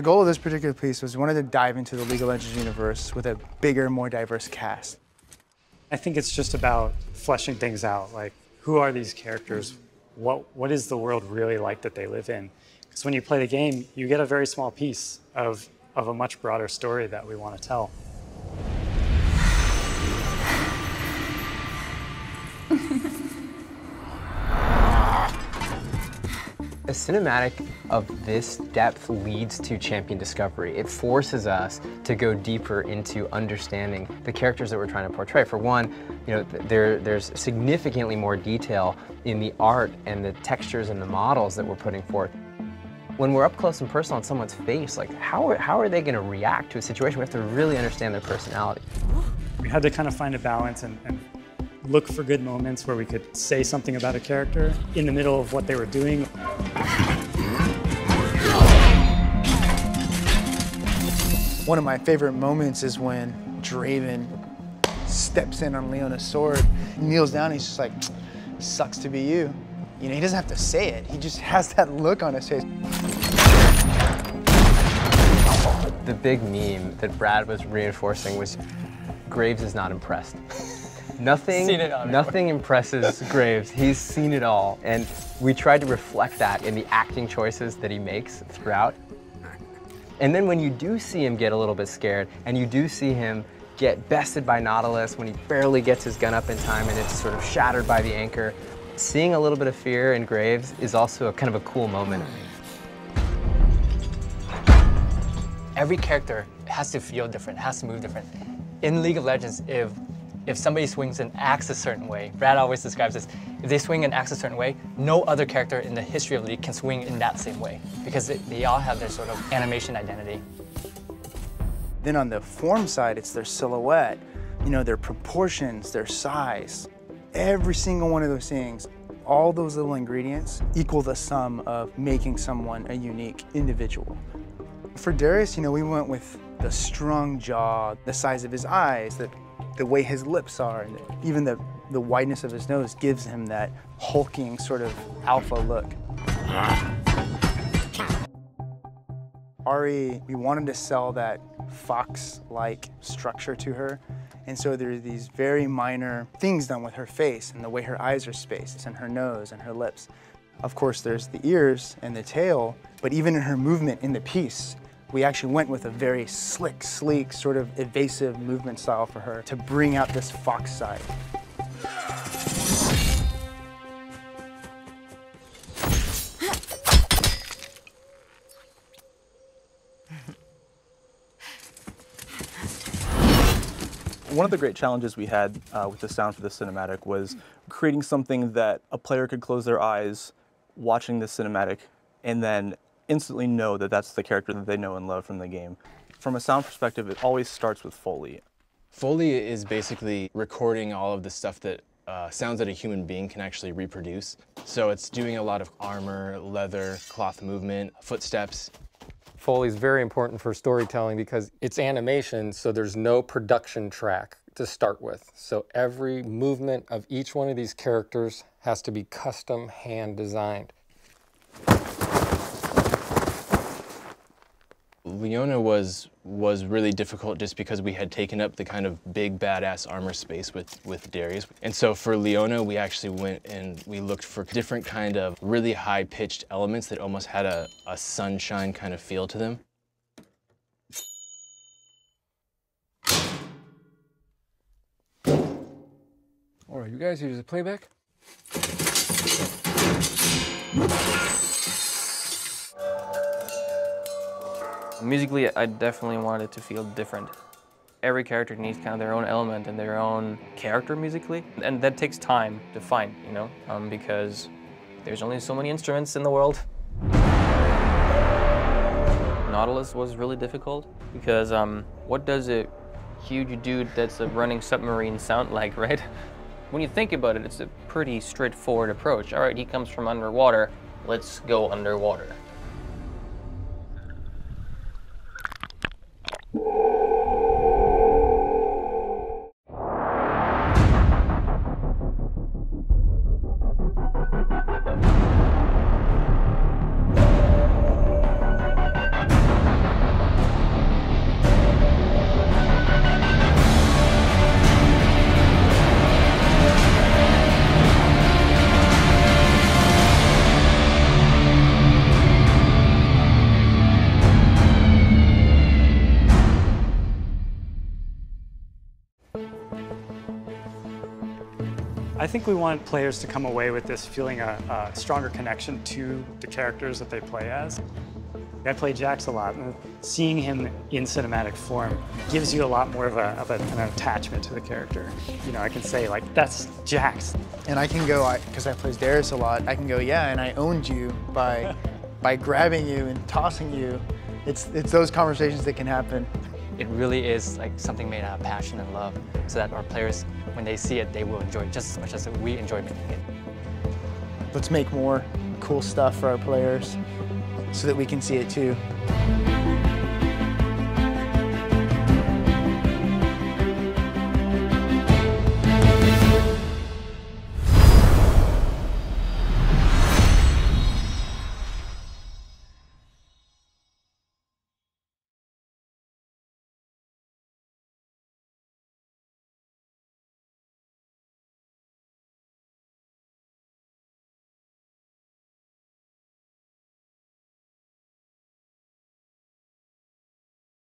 goal of this particular piece was we wanted to dive into the League of Legends universe with a bigger, more diverse cast. I think it's just about fleshing things out. Like, who are these characters? What is the world really like that they live in? Because when you play the game, you get a very small piece of a much broader story that we want to tell. A cinematic of this depth leads to champion discovery. It forces us to go deeper into understanding the characters that we're trying to portray. For one, you know, there's significantly more detail in the art and the textures and the models that we're putting forth. When we're up close and personal on someone's face, like how are they going to react to a situation? We have to really understand their personality. We had to kind of find a balance and look for good moments where we could say something about a character in the middle of what they were doing. One of my favorite moments is when Draven steps in on Leona's sword, kneels down, he's just like, sucks to be you. You know, he doesn't have to say it, he just has that look on his face. The big meme that Brad was reinforcing was Graves is not impressed. Nothing impresses Graves. He's seen it all. And we tried to reflect that in the acting choices that he makes throughout. And then when you do see him get a little bit scared, and you do see him get bested by Nautilus when he barely gets his gun up in time and it's sort of shattered by the anchor, seeing a little bit of fear in Graves is also kind of a cool moment. Every character has to feel different, has to move different. In League of Legends, if somebody swings and acts a certain way, Brad always describes this, if they swing and act a certain way, no other character in the history of the League can swing in that same way because they all have their sort of animation identity. Then on the form side, it's their silhouette, you know, their proportions, their size. Every single one of those things, all those little ingredients equal the sum of making someone a unique individual. For Darius, you know, we went with the strong jaw, the size of his eyes, the way his lips are, and even the wideness of his nose gives him that hulking sort of alpha look. Ahri, we wanted to sell that fox-like structure to her, and so there are these very minor things done with her face and the way her eyes are spaced and her nose and her lips. Of course, there's the ears and the tail, but even in her movement in the piece, we actually went with a very slick, sleek, sort of evasive movement style for her to bring out this fox side. One of the great challenges we had with the sound for the cinematic was creating something that a player could close their eyes watching the cinematic and then instantly know that that's the character that they know and love from the game. From a sound perspective, it always starts with Foley. Foley is basically recording all of the stuff that sounds that a human being can actually reproduce. So it's doing a lot of armor, leather, cloth movement, footsteps. Foley is very important for storytelling because it's animation, so there's no production track to start with. So every movement of each one of these characters has to be custom hand designed. Leona was really difficult just because we had taken up the kind of big badass armor space with Darius. And so for Leona, we actually went and we looked for different kind of really high-pitched elements that almost had a sunshine kind of feel to them. All right, you guys use the playback? Musically, I definitely wanted it to feel different. Every character needs kind of their own element and their own character musically, and that takes time to find, you know, because there's only so many instruments in the world. Nautilus was really difficult because what does a huge dude that's a running submarine sound like, right? When you think about it, it's a pretty straightforward approach. All right, he comes from underwater, let's go underwater. I think we want players to come away with this feeling a stronger connection to the characters that they play as. I play Jax a lot, and seeing him in cinematic form gives you a lot more of an attachment to the character. You know, I can say, like, that's Jax. And I can go, because I play Darius a lot, I can go, yeah, and I owned you by grabbing you and tossing you. It's those conversations that can happen. It really is like something made out of passion and love, so that our players, when they see it, they will enjoy it just as much as we enjoy making it. Let's make more cool stuff for our players so that we can see it too.